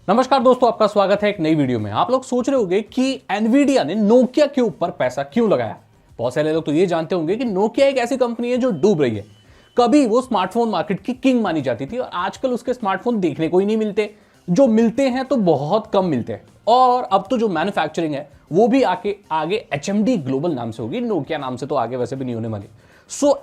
नमस्कार दोस्तों, आपका स्वागत है एक नई वीडियो में। आप लोग सोच रहे होंगे कि एनवीडिया ने नोकिया के ऊपर पैसा क्यों लगाया। बहुत सारे लोग तो ये जानते होंगे कि नोकिया एक ऐसी कंपनी है जो डूब रही है। कभी वो स्मार्टफोन मार्केट की किंग मानी जाती थी और आजकल उसके स्मार्टफोन देखने को ही नहीं मिलते, जो मिलते हैं तो बहुत कम मिलते हैं। और अब तो जो मैन्युफैक्चरिंग है वो भी आगे एचएमडी ग्लोबल नाम से होगी, नोकिया नाम से तो आगे वैसे भी नहीं होने वाली।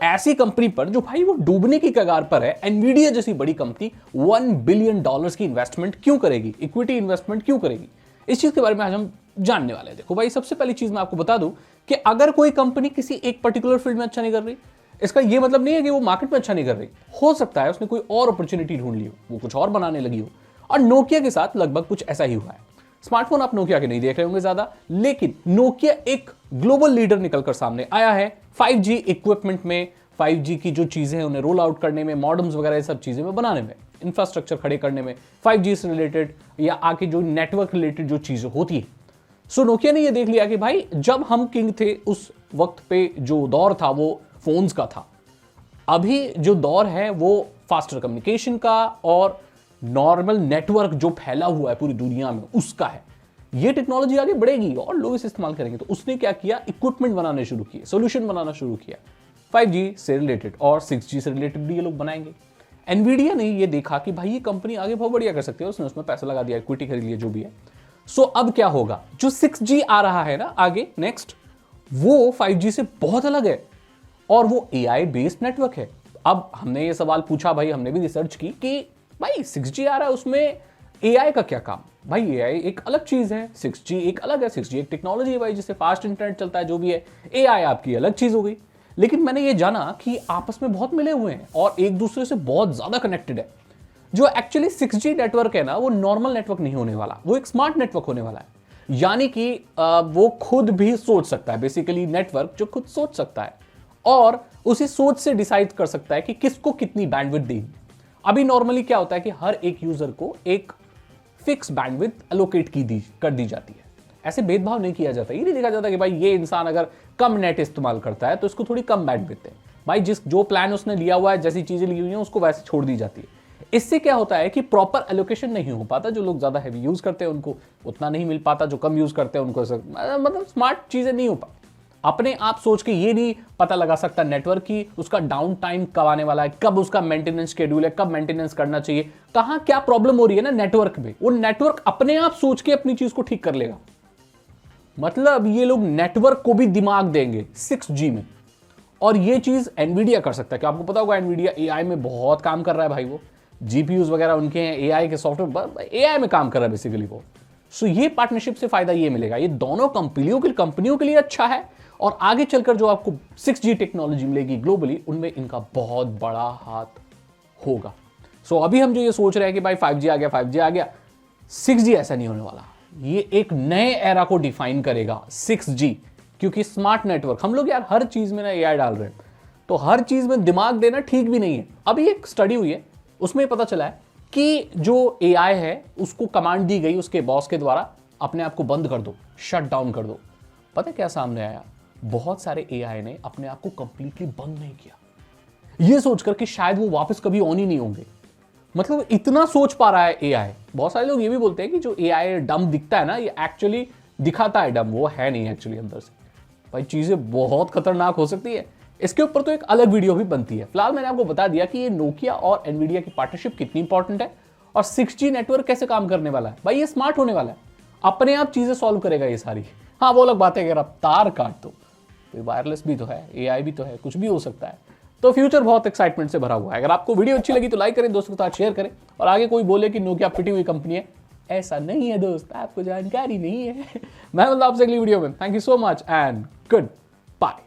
ऐसी कंपनी पर जो भाई वो डूबने की कगार पर है, एनवीडिया जैसी बड़ी कंपनी $1 बिलियन की इन्वेस्टमेंट क्यों करेगी, इक्विटी इन्वेस्टमेंट क्यों करेगी, इस चीज के बारे में आज हम जानने वाले हैं। देखो भाई, सबसे पहली चीज मैं आपको बता दूं कि अगर कोई कंपनी किसी एक पर्टिकुलर फील्ड में अच्छा नहीं कर रही, इसका यह मतलब नहीं है कि वो मार्केट में अच्छा नहीं कर रही। हो सकता है उसने कोई और अपॉर्चुनिटी ढूंढ ली हो, वो कुछ और बनाने लगी हो। और नोकिया के साथ लगभग कुछ ऐसा ही हुआ है। स्मार्टफोन आप नोकिया के नहीं देख रहे होंगे ज्यादा, लेकिन नोकिया एक ग्लोबल लीडर निकलकर सामने आया है 5G इक्विपमेंट में। 5G की जो चीजें हैं उन्हें रोल आउट करने में, मॉडेम्स वगैरह सब चीजें में बनाने में, इंफ्रास्ट्रक्चर खड़े करने में, 5G से रिलेटेड या आके जो नेटवर्क रिलेटेड जो चीजें होती है। नोकिया ने ये देख लिया कि भाई जब हम किंग थे उस वक्त पे जो दौर था वो फोन्स का था। अभी जो दौर है वो फास्टर कम्युनिकेशन का और नॉर्मल नेटवर्क जो फैला हुआ है पूरी दुनिया में उसका है। ये टेक्नोलॉजी आगे बढ़ेगी और लोग इसे इस्तेमाल करेंगे। तो उसने क्या किया, इक्विपमेंट बनाने शुरू किए, सॉल्यूशन बनाना शुरू किया 5G से रिलेटेड, और 6G से रिलेटेड भी ये लोग बनाएंगे। एनवीडिया ने ये देखा कि भाई ये कंपनी आगे बहुत बढ़िया कर सकती है, उसने उसमें पैसा लगा दिया, इक्विटी खरीद लिया, जो भी है। अब क्या होगा, जो 6G आ रहा है ना आगे नेक्स्ट, वो 5G से बहुत अलग है और वो AI बेस्ड नेटवर्क है। अब हमने ये सवाल पूछा, भाई हमने भी रिसर्च की कि भाई 6G आ रहा है, उसमें AI का क्या काम। भाई AI एक अलग चीज है, 6G एक अलग है। 6G एक टेक्नोलॉजी है भाई, जिससे फास्ट इंटरनेट चलता है, जो भी है। AI आपकी अलग चीज हो गई। लेकिन मैंने ये जाना कि आपस में बहुत मिले हुए हैं और एक दूसरे से बहुत ज्यादा कनेक्टेड है। जो एक्चुअली 6G नेटवर्क है ना, वो नॉर्मल नेटवर्क नहीं होने वाला, वो एक स्मार्ट नेटवर्क होने वाला है। यानी कि वो खुद भी सोच सकता है, बेसिकली नेटवर्क जो खुद सोच सकता है और उसी सोच से डिसाइड कर सकता है कि किसको कितनी बैंडविड्थ देनी। अभी नॉर्मली क्या होता है कि हर एक यूजर को एक फिक्स बैंडविड्थ एलोकेट कर दी जाती है। ऐसे भेदभाव नहीं किया जाता। ये नहीं देखा जाता कि भाई ये इंसान अगर कम नेट इस्तेमाल करता है तो इसको थोड़ी कम बैंडविड्थ है। भाई जो प्लान उसने लिया हुआ है, जैसी चीजें ली हुई हैं, उसको वैसे छोड़ दी जाती है। इससे क्या होता है कि प्रॉपर एलोकेशन नहीं हो पाता। जो लोग ज्यादा हैवी यूज करते हैं उनको उतना नहीं मिल पाता, जो कम यूज करते हैं उनको मतलब स्मार्ट चीजें नहीं हो पाती। अपने आप सोच के ये नहीं पता लगा सकता नेटवर्क की उसका डाउन टाइम कब आने वाला है, कब उसका मेंटेनेंस शेड्यूल है, कब मेंटेनेंस करना चाहिए, कहां क्या प्रॉब्लम हो रही है ना नेटवर्क में। वो नेटवर्क अपने आप सोच के अपनी चीज को ठीक कर लेगा। मतलब ये लोग नेटवर्क को भी दिमाग देंगे 6G में। और ये चीज एनवीडिया कर सकता है कि आपको पता होगा एनवीडिया AI में बहुत काम कर रहा है भाई। वो GPUs वगैरह उनके हैं, AI के सॉफ्टवेयर AI में काम कर रहा है बेसिकली वो। ये पार्टनरशिप से फायदा ये मिलेगा, ये दोनों कंपनियों के लिए अच्छा है और आगे चलकर जो आपको 6G टेक्नोलॉजी मिलेगी ग्लोबली, उनमें इनका बहुत बड़ा हाथ होगा। अभी हम जो ये सोच रहे हैं कि भाई 5G आ गया, 6G ऐसा नहीं होने वाला। ये एक नए एरा को डिफाइन करेगा 6G, क्योंकि स्मार्ट नेटवर्क, हम लोग यार हर चीज में ना AI डाल रहे हैं, तो हर चीज में दिमाग देना ठीक भी नहीं है। अभी एक स्टडी हुई है, उसमें पता चला है कि जो AI है उसको कमांड दी गई उसके बॉस के द्वारा, अपने आप को बंद कर दो, शट डाउन कर दो। पता है क्या सामने आया, बहुत सारे AI ने अपने आप को कंप्लीटली बंद नहीं किया, ये सोचकर कि शायद वो वापस कभी ऑन ही नहीं होंगे। मतलब इतना सोच पा रहा है AI। बहुत सारे लोग ये भी बोलते हैं कि जो AI डम दिखता है ना, ये एक्चुअली दिखाता है डम, वो है नहीं एक्चुअली अंदर से। भाई चीजें बहुत खतरनाक हो सकती है। इसके ऊपर तो एक अलग वीडियो भी बनती है। फिलहाल मैंने आपको बता दिया कि ये नोकिया और एनवीडिया की पार्टनरशिप कितनी इंपॉर्टेंट है और 6G नेटवर्क कैसे काम करने वाला है। भाई ये स्मार्ट होने वाला है, अपने आप चीजें सॉल्व करेगा ये सारी। हाँ वो अलग बात है अगर आप तार काट दो, तो वायरलेस भी तो है, AI भी तो है, कुछ भी हो सकता है। तो फ्यूचर बहुत एक्साइटमेंट से भरा हुआ है। अगर आपको वीडियो अच्छी लगी तो लाइक करें, दोस्तों के साथ शेयर करें। और आगे कोई बोले कि नोकिया पिटी हुई कंपनी है, ऐसा नहीं है दोस्त, आपको जानकारी नहीं है। मैं मिलता हूं आपसे अगली वीडियो में। Thank you so much and good bye.